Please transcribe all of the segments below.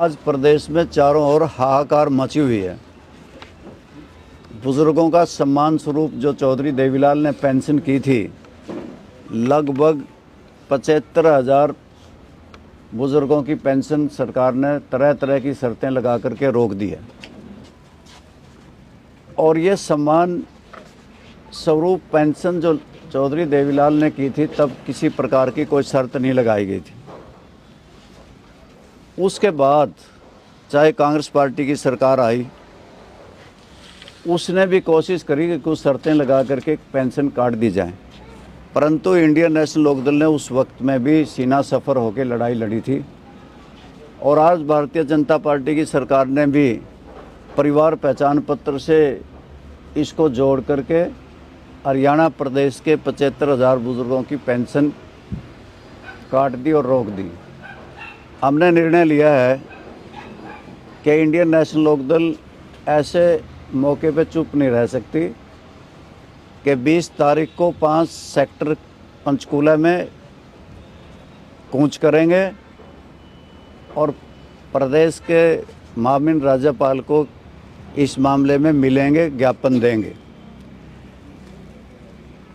आज प्रदेश में चारों ओर हाहाकार मची हुई है। बुजुर्गों का सम्मान स्वरूप जो चौधरी देवीलाल ने पेंशन की थी, लगभग 75,000 बुजुर्गों की पेंशन सरकार ने तरह तरह की शर्तें लगा करके रोक दी है। और ये सम्मान स्वरूप पेंशन जो चौधरी देवीलाल ने की थी, तब किसी प्रकार की कोई शर्त नहीं लगाई गई थी। उसके बाद चाहे कांग्रेस पार्टी की सरकार आई, उसने भी कोशिश करी कि कुछ शर्तें लगा करके पेंशन काट दी जाए, परंतु इंडियन नेशनल लोकदल ने उस वक्त में भी सीना सफ़र होकर लड़ाई लड़ी थी। और आज भारतीय जनता पार्टी की सरकार ने भी परिवार पहचान पत्र से इसको जोड़ करके हरियाणा प्रदेश के 75,000 बुजुर्गों की पेंशन काट दी और रोक दी। हमने निर्णय लिया है कि इंडियन नेशनल लोकदल ऐसे मौके पे चुप नहीं रह सकती कि 20 तारीख को 5 सेक्टर पंचकूला में कूच करेंगे और प्रदेश के माननीय राज्यपाल को इस मामले में मिलेंगे, ज्ञापन देंगे।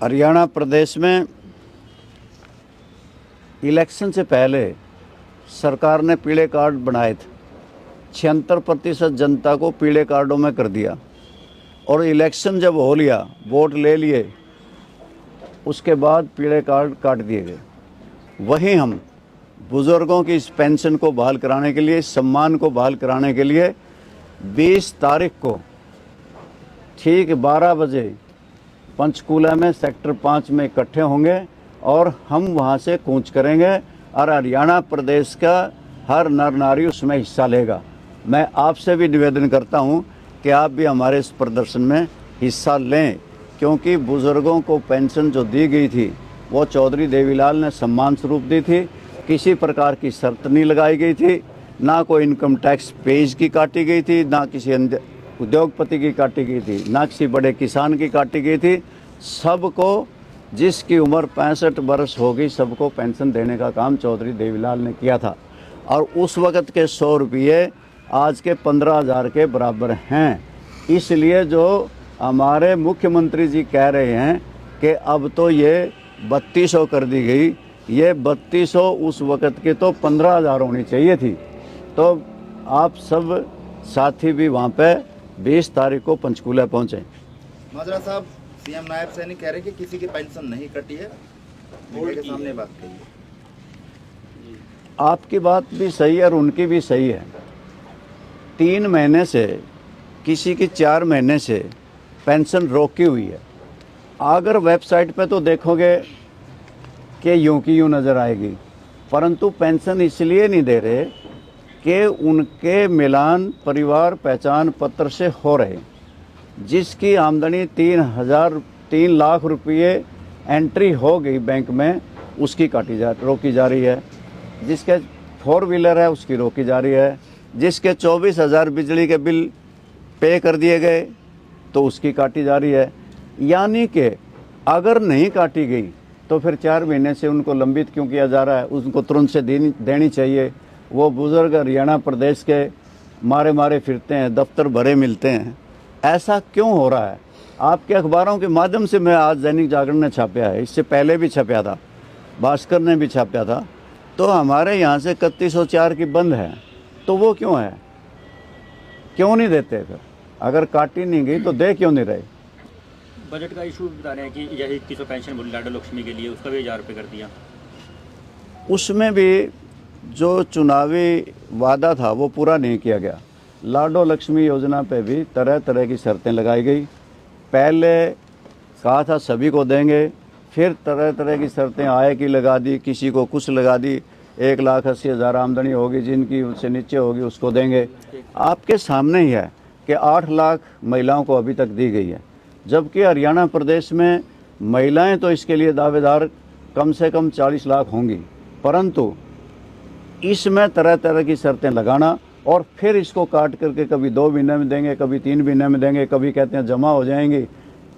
हरियाणा प्रदेश में इलेक्शन से पहले सरकार ने पीले कार्ड बनाए थे, 76% जनता को पीले कार्डों में कर दिया। और इलेक्शन जब हो लिया, वोट ले लिए, उसके बाद पीले कार्ड काट दिए गए। वहीं हम बुजुर्गों की इस पेंशन को बहाल कराने के लिए, सम्मान को बहाल कराने के लिए 20 तारीख को ठीक 12 बजे पंचकूला में सेक्टर 5 में इकट्ठे होंगे और हम वहां से कूच करेंगे और हरियाणा प्रदेश का हर नर नारी उसमें हिस्सा लेगा। मैं आपसे भी निवेदन करता हूं कि आप भी हमारे इस प्रदर्शन में हिस्सा लें, क्योंकि बुजुर्गों को पेंशन जो दी गई थी वो चौधरी देवीलाल ने सम्मान स्वरूप दी थी। किसी प्रकार की शर्त नहीं लगाई गई थी, ना कोई इनकम टैक्स पेज की काटी गई थी, ना किसी उद्योगपति की काटी गई थी, ना किसी बड़े किसान की काटी गई थी। सबको, जिसकी उम्र 65 वर्ष होगी, सबको पेंशन देने का काम चौधरी देवीलाल ने किया था। और उस वक़्त के 100 रुपये आज के 15,000 के बराबर हैं। इसलिए जो हमारे मुख्यमंत्री जी कह रहे हैं कि अब तो ये 3200 कर दी गई, ये 3200 उस वक़्त के तो 15,000 होनी चाहिए थी। तो आप सब साथी भी वहाँ पे 20 तारीख को पंचकूला पहुँचे। माजरा साहब, सीएम नायब सैनिक कह रहे हैं कि किसी की पेंशन नहीं कटी है, मीडिया के सामने बात कही है। आपकी बात भी सही है और उनकी भी सही है। 3 महीने से, किसी की 4 महीने से पेंशन रोकी हुई है। अगर वेबसाइट पे तो देखोगे कि यूं की यूं नज़र आएगी, परंतु पेंशन इसलिए नहीं दे रहे कि उनके मिलान परिवार पहचान पत्र से हो रहे। जिसकी आमदनी 3 लाख रुपये एंट्री हो गई बैंक में, उसकी रोकी जा रही है। जिसके 4 व्हीलर है उसकी रोकी जा रही है। जिसके 24,000 बिजली के बिल पे कर दिए गए तो उसकी काटी जा रही है। यानी कि अगर नहीं काटी गई तो फिर 4 महीने से उनको लंबित क्यों किया जा रहा है? उनको तुरंत से देनी चाहिए। वो बुजुर्ग हरियाणा प्रदेश के मारे फिरते हैं, दफ्तर भरे मिलते हैं। ऐसा क्यों हो रहा है? आपके अखबारों के माध्यम से मैं आज दैनिक जागरण ने छापा है, इससे पहले भी छपया था, भास्कर ने भी छापा था। तो हमारे यहाँ से 3104 की बंद है, तो वो क्यों है? क्यों नहीं देते? फिर अगर काटी नहीं गई तो दे क्यों नहीं रहे? बजट का इशू बता रहे हैं कि यह 2100 पेंशन लाडो लक्ष्मी के लिए, उसका भी 1000 रुपये कर दिया। उसमें भी जो चुनावी वादा था वो पूरा नहीं किया गया। लाडो लक्ष्मी योजना पे भी तरह तरह की शर्तें लगाई गई। पहले कहा था सभी को देंगे, फिर तरह तरह की शर्तें आय की लगा दी, किसी को कुछ लगा दी। 1,80,000 आमदनी होगी, जिनकी उससे नीचे होगी उसको देंगे। आपके सामने ही है कि 8 लाख महिलाओं को अभी तक दी गई है, जबकि हरियाणा प्रदेश में महिलाएं तो इसके लिए दावेदार कम से कम 40 लाख होंगी। परंतु इसमें तरह तरह की शर्तें लगाना और फिर इसको काट करके कभी 2 महीने में देंगे, कभी 3 महीने में देंगे, कभी कहते हैं जमा हो जाएंगी,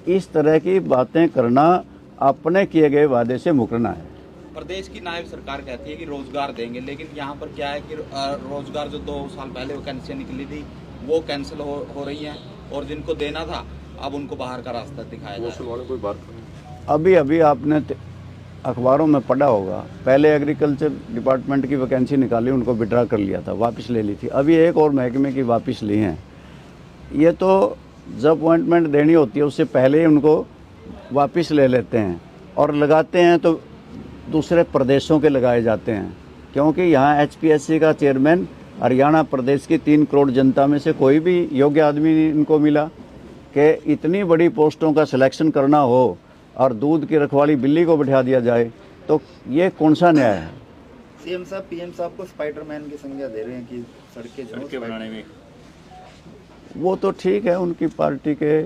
इस तरह की बातें करना अपने किए गए वादे से मुकरना है। प्रदेश की नायब सरकार कहती है कि रोजगार देंगे, लेकिन यहाँ पर क्या है कि रोजगार जो 2 साल पहले वैकेंसियाँ निकली थी वो कैंसिल हो रही हैं, और जिनको देना था अब उनको बाहर का रास्ता दिखाया जा रहा है। अभी अभी आपने अखबारों में पढ़ा होगा, पहले एग्रीकल्चर डिपार्टमेंट की वैकेंसी निकाली, उनको विड्रा कर लिया था, वापस ले ली थी। अभी एक और महकमे की वापस ली हैं। ये तो जब अपॉइंटमेंट देनी होती है उससे पहले ही उनको वापस ले लेते हैं, और लगाते हैं तो दूसरे प्रदेशों के लगाए जाते हैं, क्योंकि यहाँ HPSC का चेयरमैन हरियाणा प्रदेश की 3 करोड़ जनता में से कोई भी योग्य आदमी नहीं इनको मिला कि इतनी बड़ी पोस्टों का सिलेक्शन करना हो और दूध की रखवाली बिल्ली को बिठा दिया जाए, तो ये कौन सा न्याय है। सीएम साहब पीएम साहब को स्पाइडरमैन की संज्ञा दे रहे हैं कि सड़कें बनाने में। वो तो ठीक है, उनकी पार्टी के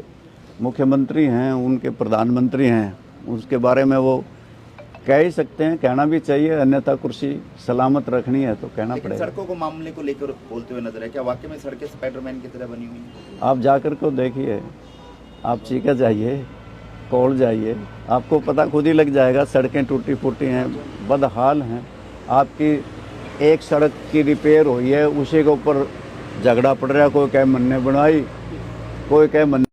मुख्यमंत्री हैं, उनके प्रधानमंत्री हैं, उसके बारे में वो कह ही सकते हैं, कहना भी चाहिए, अन्यथा कुर्सी सलामत रखनी है तो कहना लेकिन पड़ेगा। सड़कों को मामले को लेकर बोलते हुए नजर है, क्या वाकई में सड़कें स्पाइडरमैन की तरह बनी हुई हैं? आप जाकर को देखिए, आप चीका जाइए, कोल जाइए, आपको पता खुद ही लग जाएगा। सड़कें टूटी फूटी हैं, बदहाल हैं। आपकी एक सड़क की रिपेयर हुई है, उसी के ऊपर झगड़ा पड़ रहा है, कोई कहे मन ने बनाई, कोई कहे मन